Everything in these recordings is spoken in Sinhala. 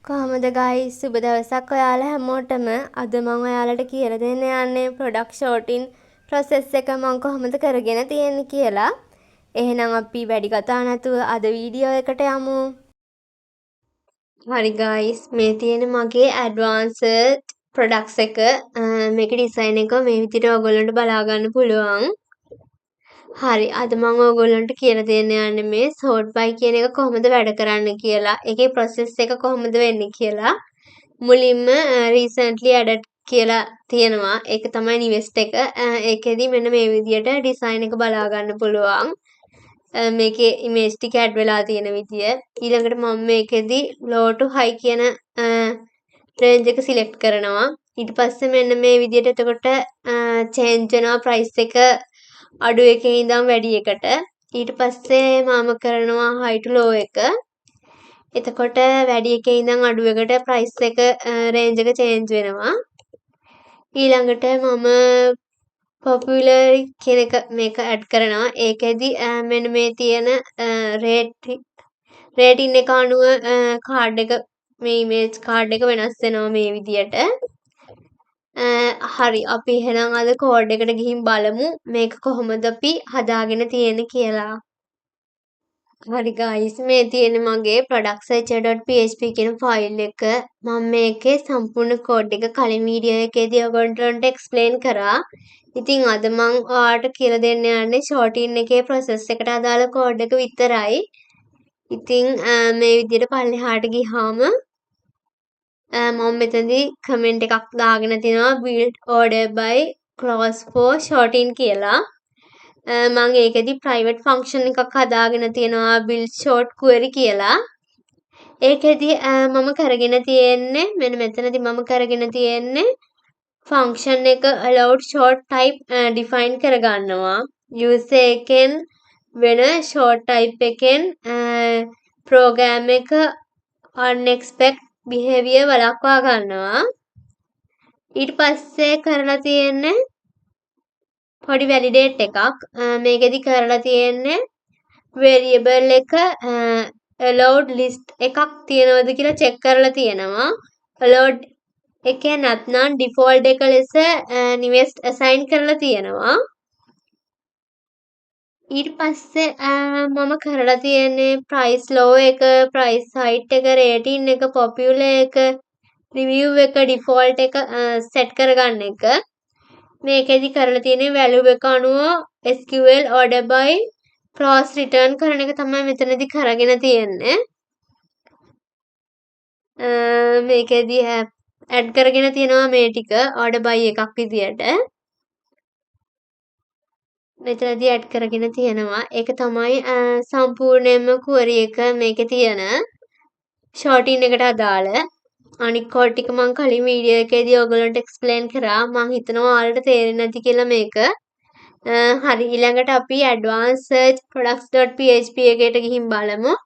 කොහොමද ගයිස් සුබ දවසක් ඔයාලා හැමෝටම අද මම ඔයාලට කියලා දෙන්න යන්නේ ප්‍රොඩක්ට් ෂෝටින් ප්‍රොසෙස් එක මම කොහොමද කරගෙන තියෙන්නේ කියලා. එහෙනම් අපි වැඩි කතා නැතුව අද වීඩියෝ එකට යමු. හරි ගයිස් මේ තියෙන මගේ ඇඩ්වාන්ස්ඩ් ප්‍රොඩක්ට්ස් එක. මේකේ ඩිසයින් එක මේ විදිහට ඔයගොල්ලන්ට බලා ගන්න පුළුවන්. හරි අද මම ඔයගොල්ලන්ට කියලා දෙන්න යන්නේ මේ sort by කියන එක කොහොමද වැඩ කරන්නේ කියලා. ඒකේ process එක කොහොමද වෙන්නේ කියලා. මුලින්ම recently added කියලා තියෙනවා. ඒක තමයි newest එක. ඒකෙදි මෙන්න මේ විදියට design එක බලා ගන්න පුළුවන්. මේකේ image ටික add වෙලා තියෙන විදිය. ඊළඟට මම මේකෙදි low to high කියන range එක select කරනවා. ඊට පස්සේ මෙන්න මේ විදියට එතකොට change වෙනවා price එක අඩු එකේ ඉඳන් වැඩි එකට. ඊට පස්සේ මම කරනවා high to low එක. එතකොට වැඩි එකේ ඉඳන් අඩු එකට price එක range එක change වෙනවා. ඊළඟට මම popular කියන එක මේක add කරනවා. ඒකෙදි මෙන්න මේ තියෙන rating එක අනුව card එක මේ image card එක වෙනස් වෙනවා මේ විදියට. හරි අපි එහෙනම් අද කෝඩ් එකට ගිහින් බලමු මේක කොහොමද අපි හදාගෙන තියෙන්නේ කියලා. හරි guys මේ තියෙන්නේ මගේ productsearcher.php කියන ෆයිල් එක. මම මේකේ සම්පූර්ණ කෝඩ් එක කලින් වීඩියෝ එකේදී ඔයගොල්ලන්ට එක්ස්ප්ලেইন කරා. ඉතින් අද මම ඔයාලට කියලා දෙන්න යන්නේ shorten එකේ process එකට අදාළ කෝඩ් එක විතරයි. ඉතින් මේ විදිහට පල්ලෙහාට ගියාම මම මෙතනදී කමෙන්ට් එකක් දාගෙන තිනවා build order by clause for shorten කියලා. මම ඒකෙදි private function එකක් හදාගෙන තියනවා build short query කියලා. ඒකෙදි මම කරගෙන තියෙන්නේ මෙන්න මෙතනදී මම කරගෙන තියෙන්නේ function එක allowed short type define කරගන්නවා. user එකෙන් වෙන short type එකෙන් program එක unexpected behavior වළක්වා ගන්නවා. ඊට පස්සේ කරලා තියෙන්නේ පොඩි validate එකක්. මේකෙදි කරලා තියෙන්නේ variable එක allowed list එකක් තියෙනවද කියලා check කරලා තියෙනවා. allowed එකේ නැත්නම් default එක ලෙස newest assign කරලා තියෙනවා. ඊට පස්සේ මම කරලා තියෙන්නේ price low එක, price height එක, rating එක, popular එක, review එක, default එක set කරගන්න එක. මේකෙදි කරලා තියෙන්නේ value එක අනුව SQL order by clause return කරන එක තමයි මෙතනදී කරගෙන තියෙන්නේ. මේකෙදි add කරගෙන තියෙනවා මේ ටික order by එකක් විදියට. මෙතනදී ඇඩ් කරගෙන තියෙනවා. ඒක තමයි සම්පූර්ණයෙන්ම query එක මේකේ තියෙන shorten එකට අදාළ. අනික් කෝඩ් ටික මම කලින් වීඩියෝ එකේදී ඔයගලන්ට එක්ස්ප්ලেইন කරා. මම හිතනවා ඔයාලට තේරෙන්නේ නැති කියලා මේක. හරි ඊළඟට අපි advanced search products.php එකට ගිහින් බලමු.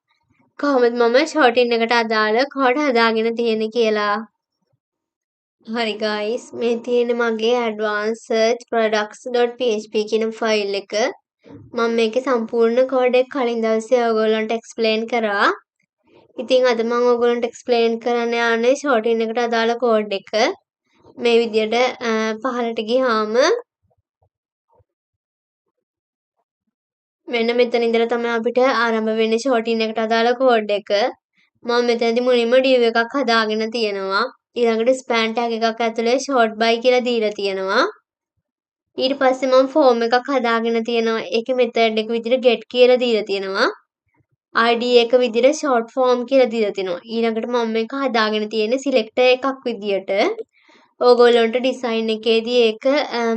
කොහොමද මම shorten එකට අදාළ කෝඩ් හදාගෙන තියෙන්නේ කියලා. හරි guys මේ තියෙන්නේ මගේ advanced search products.php කියන ෆයිල් එක. මම මේකේ සම්පූර්ණ කෝඩ් එක කලින් දවසේ ඔයගොල්ලන්ට එක්ස්ප්ලেইন කරා. ඉතින් අද මම ඔයගොල්ලන්ට එක්ස්ප්ලেইন කරන්න යන්නේ shorten එකට අදාළ කෝඩ් එක. මේ විදියට පහළට ගියාම මෙන්න මෙතන ඉඳලා තමයි අපිට ආරම්භ වෙන්නේ shorten එකට අදාළ කෝඩ් එක. මම මෙතනදී මුලින්ම div එකක් හදාගෙන තියෙනවා. ඊළඟට span tag එකක් ඇතුලේ short by කියලා දීලා තියෙනවා. ඊට පස්සේ මම form එකක් හදාගෙන තියෙනවා. ඒකේ method එක විදිහට get කියලා දීලා තියෙනවා. id එක විදිහට short form කියලා දීලා තියෙනවා. ඊළඟට මම මේක හදාගෙන තියෙන්නේ selector එකක් විදිහට. ඕගොල්ලන්ට design එකේදී ඒක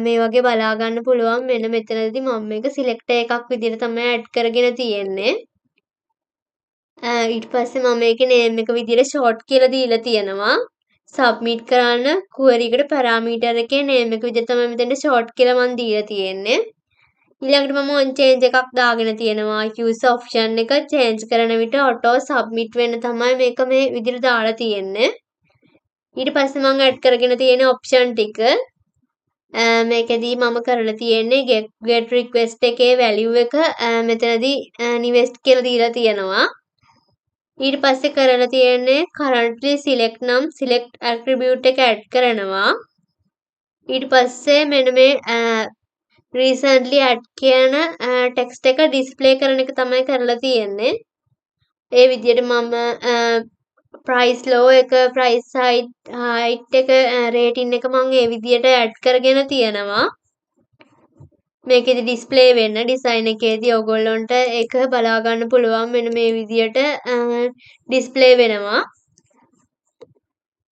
මේ වගේ බලා ගන්න පුළුවන්. මෙන්න මෙතනදී මම මේක selector එකක් විදිහට තමයි add කරගෙන තියෙන්නේ. ඊට පස්සේ මම මේකේ name එක විදිහට short කියලා දීලා තියෙනවා. submit කරන්න query එකට parameter එකේ name එක විදිහට තමයි මෙතන short කියලා මම දීලා තියෙන්නේ. ඊළඟට මම on change එකක් දාගෙන තියෙනවා. use option එක change කරන විට auto submit වෙන්න තමයි මේක මේ විදිහට දාලා තියෙන්නේ. ඊට පස්සේ මම add කරගෙන තියෙන option ටික මේකෙදී මම කරලා තියෙන්නේ get request එකේ value එක මෙතනදී newest කියලා දීලා තියෙනවා. ඊට පස්සේ කරලා තියෙන්නේ currently select නම් select attribute එක add කරනවා. ඊට පස්සේ මෙන්න මේ recently add කියන text එක display කරන එක තමයි කරලා තියෙන්නේ. ඒ විදිහට මම price low එක price height එක rating එක මම ඒ විදිහට add කරගෙන තියෙනවා. මේකෙදි display වෙන්න design එකේදී ඔයගොල්ලන්ට ඒක බලා ගන්න පුළුවන් මෙන්න මේ විදිහට display වෙනවා.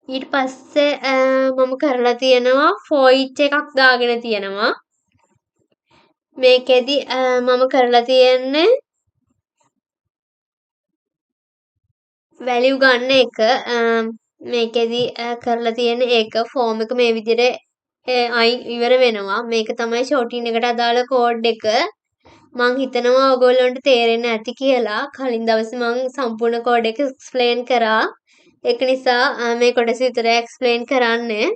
ඊට පස්සේ මම කරලා තියෙනවා for each එකක් දාගෙන තියෙනවා. මේකෙදි මම කරලා තියෙන්නේ value ගන්න එක මේකෙදි කරලා තියෙන ඒක form එක මේ විදිහට ඉවර වෙනවා. මේක තමයි shorten එකට අදාළ code එක. මං හිතනවා ඔයගොල්ලන්ට තේරෙන්න ඇති කියලා. කලින් දවසේ මං සම්පූර්ණ code එක explain කරා. ඒක නිසා මේ කොටස විතරයි explain කරන්නේ.